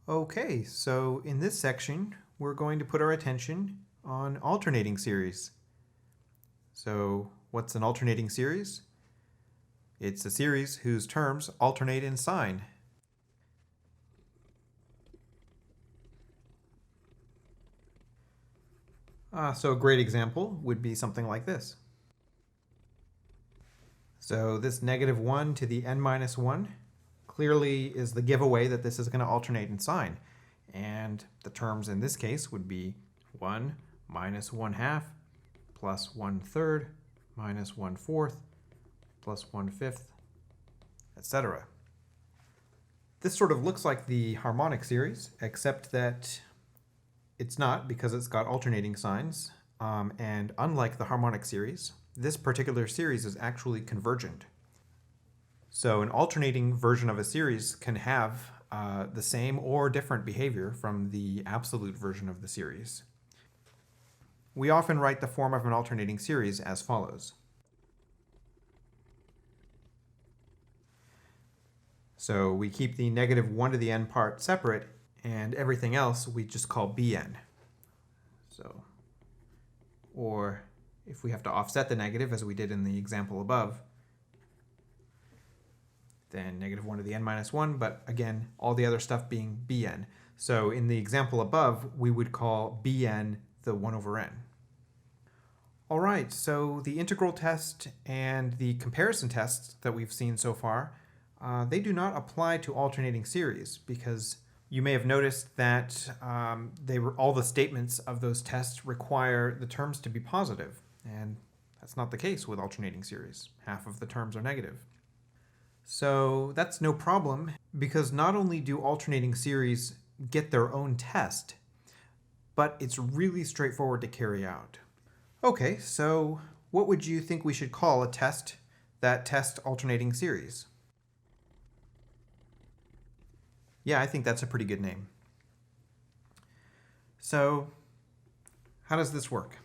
Okay, so in this section, we're going to put our attention on alternating series. So what's an alternating series? It's a series whose terms alternate in sign. So a great example would be something like this. So this -1 to the n-1 clearly is the giveaway that this is going to alternate in sign. And the terms in this case would be 1 minus 1/2 plus 1/3 minus 1/4 plus 1/5, etc. This sort of looks like the harmonic series, except that it's not because it's got alternating signs. And unlike the harmonic series, this particular series is actually convergent. So an alternating version of a series can have the same or different behavior from the absolute version of the series. We often write the form of an alternating series as follows. So we keep the -1 to the n part separate, and everything else we just call Bn. So, or if we have to offset the negative, as we did in the example above, then -1 to the n-1, but again, all the other stuff being Bn. So in the example above, we would call Bn the 1 over n. All right, so the integral test and the comparison tests that we've seen so far, they do not apply to alternating series because you may have noticed that all the statements of those tests require the terms to be positive, and that's not the case with alternating series. Half of the terms are negative. So that's no problem because not only do alternating series get their own test, but it's really straightforward to carry out. Okay, so what would you think we should call a test that tests alternating series? Yeah, I think that's a pretty good name. So, how does this work?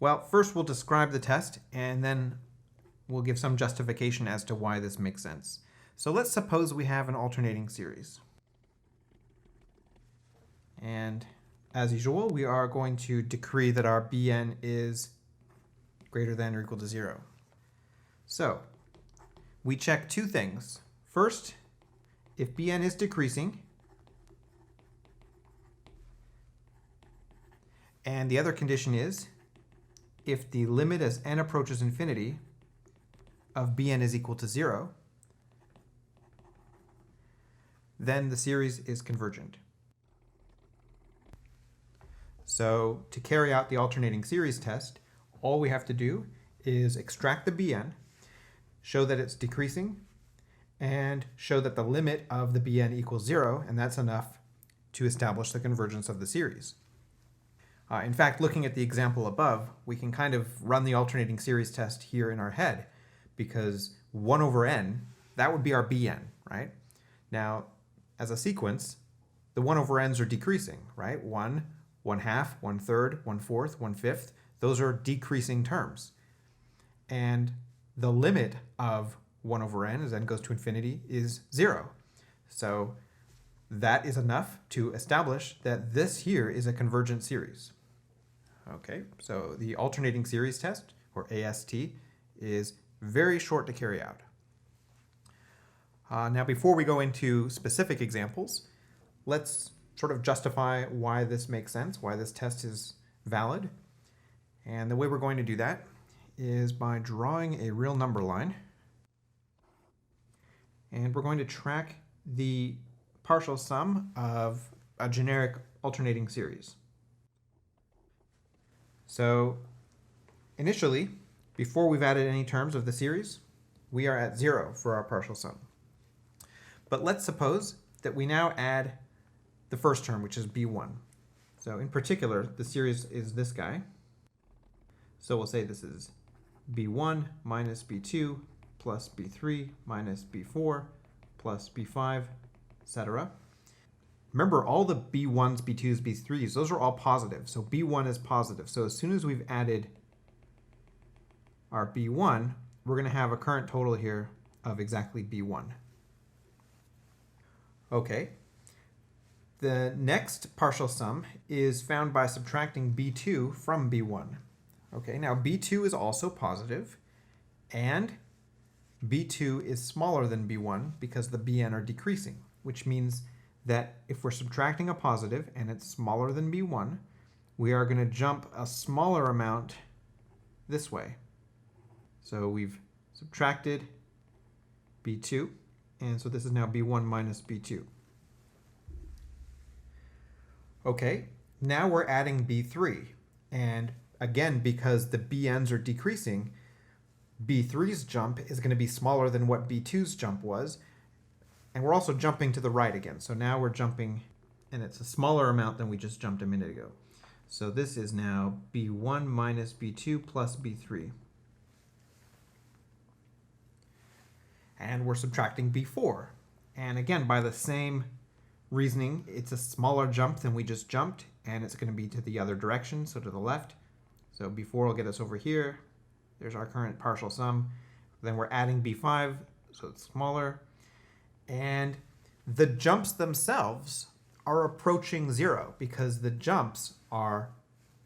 Well, first we'll describe the test, and then we'll give some justification as to why this makes sense. So let's suppose we have an alternating series. And as usual, we are going to decree that our Bn is greater than or equal to 0. So we check two things. First, if Bn is decreasing, and the other condition is if the limit as n approaches infinity of Bn is equal to 0, then the series is convergent. So to carry out the alternating series test, all we have to do is extract the Bn, show that it's decreasing, and show that the limit of the Bn equals 0, and that's enough to establish the convergence of the series. In fact, looking at the example above, we can kind of run the alternating series test here in our head, because 1 over n, that would be our Bn, right? Now, as a sequence, the 1 over n's are decreasing, right? 1, 1/2, 1/3, 1/4, 1/5. Those are decreasing terms. And the limit of 1 over n as n goes to infinity is 0. So that is enough to establish that this here is a convergent series. Okay, so the alternating series test, or AST, is very short to carry out. Now before we go into specific examples, let's sort of justify why this makes sense, why this test is valid. And the way we're going to do that is by drawing a real number line. And we're going to track the partial sum of a generic alternating series. So initially, before we've added any terms of the series, we are at 0 for our partial sum. But let's suppose that we now add the first term, which is B1. So in particular, the series is this guy. So we'll say this is B1 minus B2 plus B3 minus B4 plus B5, etc. Remember, all the B1s, B2s, B3s, those are all positive. So B1 is positive. So as soon as we've added our B1, we're going to have a current total here of exactly B1. Okay, The next partial sum is found by subtracting b2 from b1. Okay, now b2 is also positive, and b2 is smaller than b1 because the bn are decreasing, which means that if we're subtracting a positive and it's smaller than b1, we are going to jump a smaller amount this way. So we've subtracted b2, and so this is now b1 minus b2. Okay, now we're adding b3, and again, because the bn's are decreasing, b3's jump is going to be smaller than what b2's jump was, and we're also jumping to the right again. So now we're jumping, and it's a smaller amount than we just jumped a minute ago. So this is now b1 minus b2 plus b3. And we're subtracting b4. And again, by the same reasoning, it's a smaller jump than we just jumped, and it's going to be to the other direction, so to the left. So b4 will get us over here. There's our current partial sum. Then we're adding b5, so it's smaller. And the jumps themselves are approaching 0 because the jumps are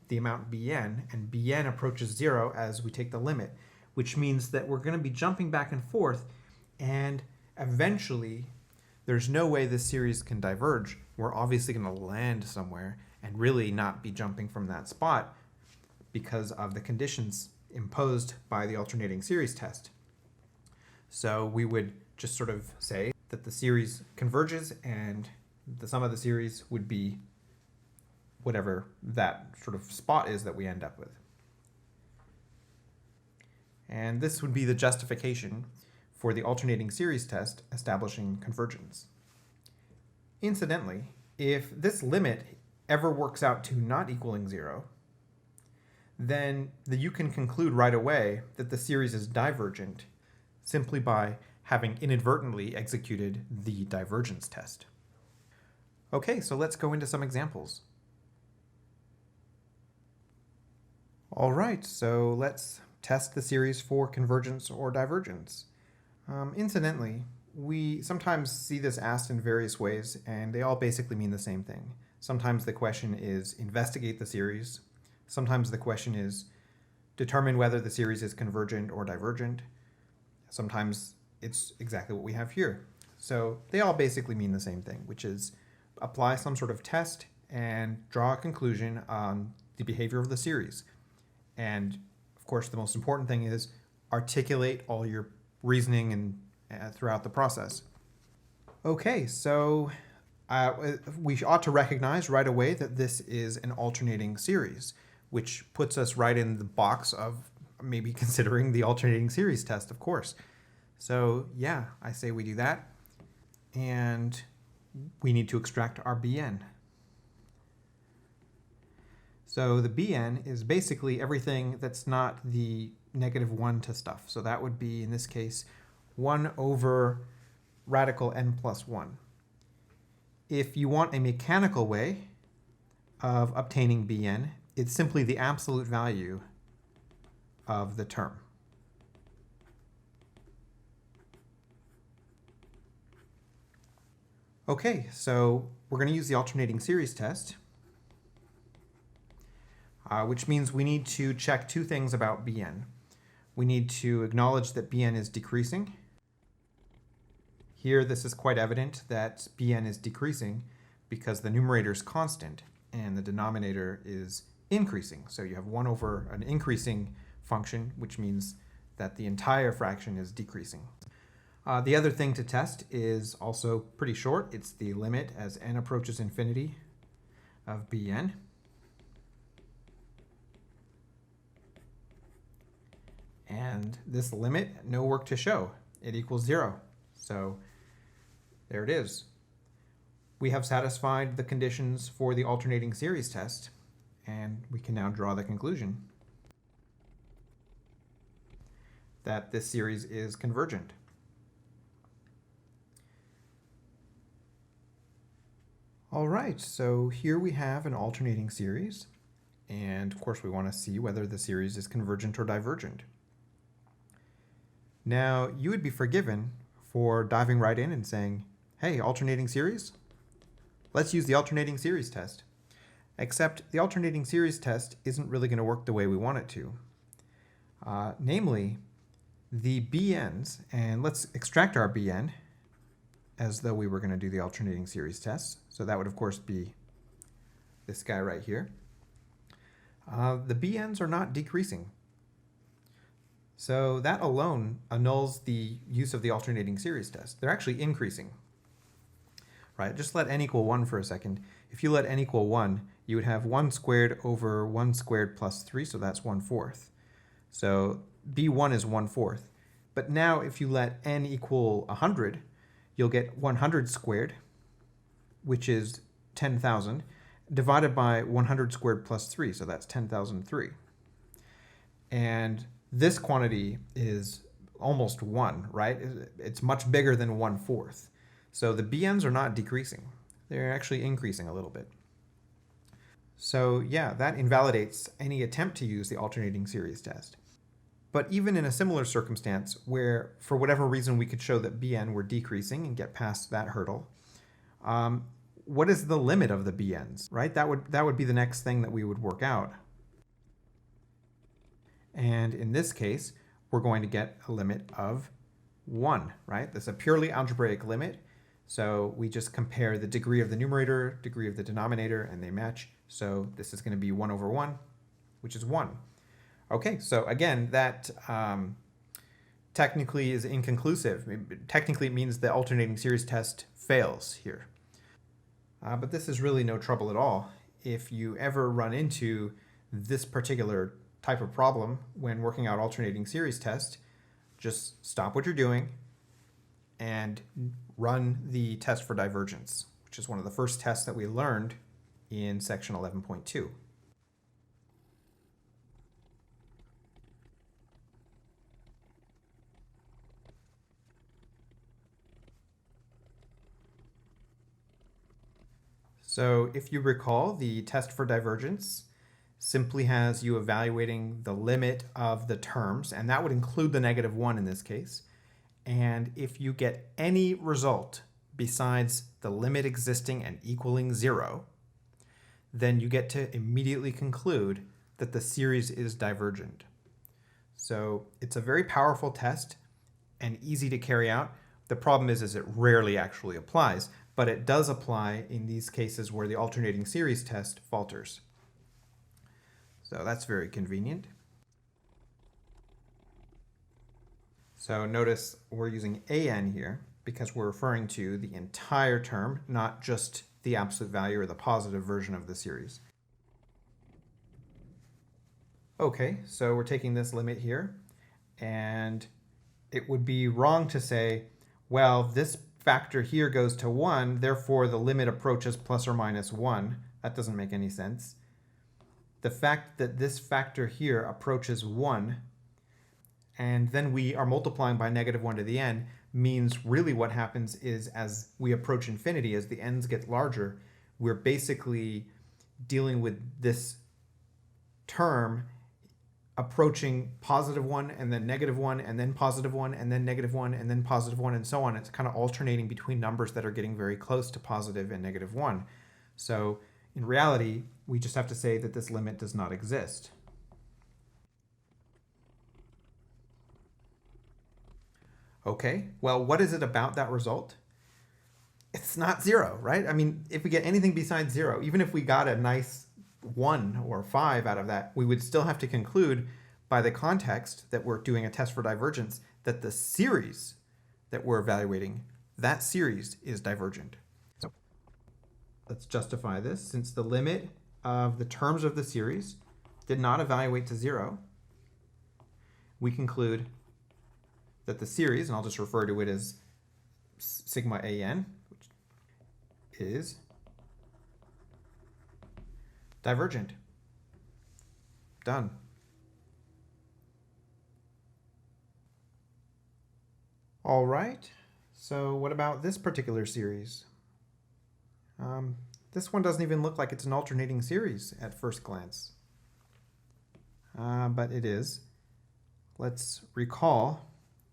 the amount bn, and bn approaches 0 as we take the limit, which means that we're going to be jumping back and forth, and eventually there's no way this series can diverge. We're obviously going to land somewhere and really not be jumping from that spot because of the conditions imposed by the alternating series test. So we would just sort of say that the series converges, and the sum of the series would be whatever that sort of spot is that we end up with. And this would be the justification for the alternating series test establishing convergence. Incidentally, if this limit ever works out to not equaling 0, then you can conclude right away that the series is divergent simply by having inadvertently executed the divergence test. Okay, so let's go into some examples. All right, so let's test the series for convergence or divergence. Incidentally, we sometimes see this asked in various ways, and they all basically mean the same thing. Sometimes the question is investigate the series. Sometimes the question is determine whether the series is convergent or divergent. Sometimes it's exactly what we have here. So they all basically mean the same thing, which is apply some sort of test and draw a conclusion on the behavior of the series. And of course, the most important thing is articulate all your reasoning and throughout the process. Okay, so we ought to recognize right away that this is an alternating series, which puts us right in the box of maybe considering the alternating series test, of course. So yeah, I say we do that, and we need to extract our bn. So the bn is basically everything that's not the -1 to stuff. So that would be, in this case, 1 over radical n plus 1. If you want a mechanical way of obtaining bn, it's simply the absolute value of the term. Okay, so we're going to use the alternating series test, which means we need to check two things about bn. We need to acknowledge that bn is decreasing. Here, this is quite evident that bn is decreasing because the numerator is constant and the denominator is increasing. So you have 1 over an increasing function, which means that the entire fraction is decreasing. The other thing to test is also pretty short. It's the limit as n approaches infinity of bn. And this limit, no work to show. It equals 0. So there it is. We have satisfied the conditions for the alternating series test, and we can now draw the conclusion that this series is convergent. All right, so here we have an alternating series, and of course we want to see whether the series is convergent or divergent. Now, you would be forgiven for diving right in and saying, hey, alternating series, let's use the alternating series test. Except the alternating series test isn't really going to work the way we want it to. Namely, the BNs, and let's extract our BN as though we were going to do the alternating series test. So that would, of course, be this guy right here. The BNs are not decreasing. So that alone annuls the use of the alternating series test. They're actually increasing. Right, just let n equal 1 for a second. If you let n equal 1, you would have 1 squared over 1 squared plus 3, so that's 1/4. So b1 is 1/4. But now if you let n equal 100, you'll get 100 squared, which is 10,000, divided by 100 squared plus 3, so that's 10,003. And this quantity is almost 1, right? It's much bigger than 1/4. So the BNs are not decreasing. They're actually increasing a little bit. So yeah, that invalidates any attempt to use the alternating series test. But even in a similar circumstance where, for whatever reason, we could show that BN were decreasing and get past that hurdle, what is the limit of the BNs, right? That would be the next thing that we would work out. And in this case, we're going to get a limit of 1, right? That's a purely algebraic limit. So we just compare the degree of the numerator, degree of the denominator, and they match. So this is going to be 1/1, which is 1. Okay, so again, that technically is inconclusive. Technically, it means the alternating series test fails here. But this is really no trouble at all. If you ever run into this particular type of problem when working out alternating series test, just stop what you're doing and run the test for divergence, which is one of the first tests that we learned in section 11.2. So if you recall, the test for divergence simply has you evaluating the limit of the terms, and that would include the -1 in this case. And if you get any result besides the limit existing and equaling 0, then you get to immediately conclude that the series is divergent. So it's a very powerful test and easy to carry out. The problem is it rarely actually applies, but it does apply in these cases where the alternating series test falters. So that's very convenient. So notice we're using an here because we're referring to the entire term, not just the absolute value or the positive version of the series. Okay, so we're taking this limit here, and it would be wrong to say, well, this factor here goes to 1, therefore the limit approaches plus or minus 1. That doesn't make any sense. The fact that this factor here approaches 1, and then we are multiplying by -1 to the n, means really what happens is as we approach infinity, as the n's get larger, we're basically dealing with this term approaching +1 and then -1 and then +1 and then -1 and then +1 and so on. It's kind of alternating between numbers that are getting very close to positive and -1. So in reality, we just have to say that this limit does not exist. Okay, well, what is it about that result? It's not 0, right? I mean, if we get anything besides 0, even if we got a nice 1 or 5 out of that, we would still have to conclude by the context that we're doing a test for divergence that the series that we're evaluating, that series is divergent. So let's justify this. Since the limit of the terms of the series did not evaluate to 0, we conclude that the series, and I'll just refer to it as sigma an, which is divergent. Done. All right, so what about this particular series? This one doesn't even look like it's an alternating series at first glance. But it is. Let's recall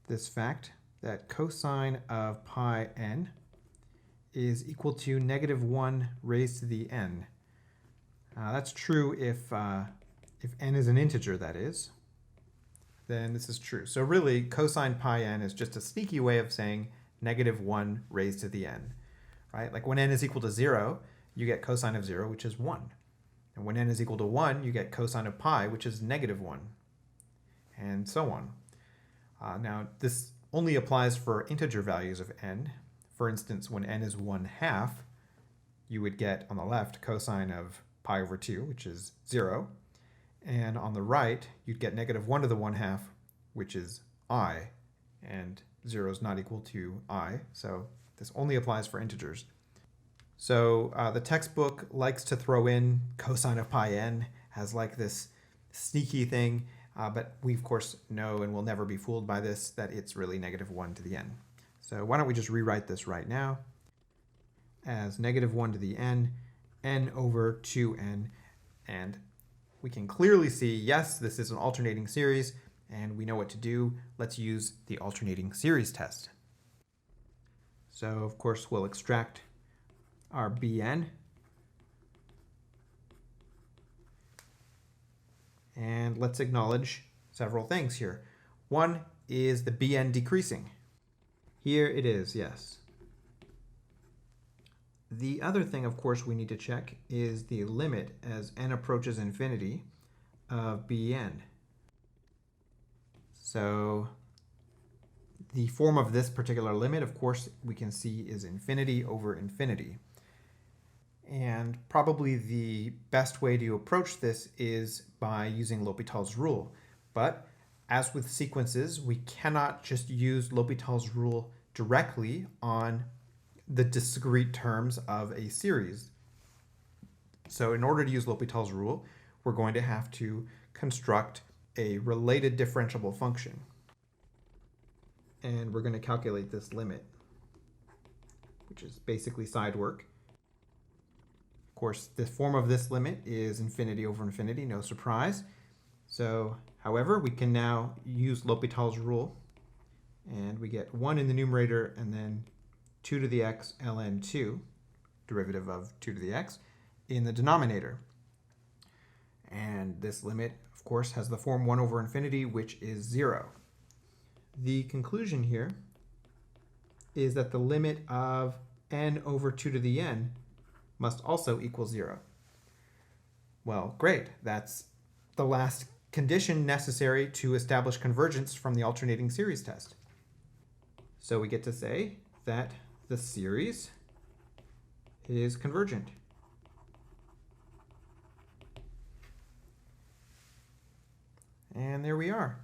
this fact that cosine of pi n is equal to -1 raised to the n. That's true if n is an integer, that is. Then this is true. So really, cosine pi n is just a sneaky way of saying -1 raised to the n, right? Like when n is equal to 0, you get cosine of 0, which is 1. And when n is equal to 1, you get cosine of pi, which is -1, and so on. Now, this only applies for integer values of n. For instance, when n is 1/2, you would get on the left cosine of pi over 2, which is 0. And on the right, you'd get -1 to the 1/2, which is I. And 0 is not equal to I, so this only applies for integers. So the textbook likes to throw in cosine of pi n as like this sneaky thing, but we of course know and will never be fooled by this, that it's really -1 to the n. So why don't we just rewrite this right now as -1 to the n over 2n, and we can clearly see, yes, this is an alternating series, and we know what to do. Let's use the alternating series test. So of course we'll extract our Bn, and let's acknowledge several things here. One is the Bn decreasing. Here it is, yes. The other thing, of course, we need to check is the limit as n approaches infinity of Bn. So the form of this particular limit, of course, we can see is infinity over infinity. And probably the best way to approach this is by using L'Hopital's rule. But as with sequences, we cannot just use L'Hopital's rule directly on the discrete terms of a series. So in order to use L'Hopital's rule, we're going to have to construct a related differentiable function. And we're going to calculate this limit, which is basically side work. Of course, the form of this limit is infinity over infinity, no surprise. So, however, we can now use L'Hopital's rule, and we get 1 in the numerator and then 2 to the x ln 2, derivative of 2 to the x, in the denominator. And this limit, of course, has the form 1 over infinity, which is 0. The conclusion here is that the limit of n over 2 to the n must also equal 0. Well, great. That's the last condition necessary to establish convergence from the alternating series test. So we get to say that the series is convergent. And there we are.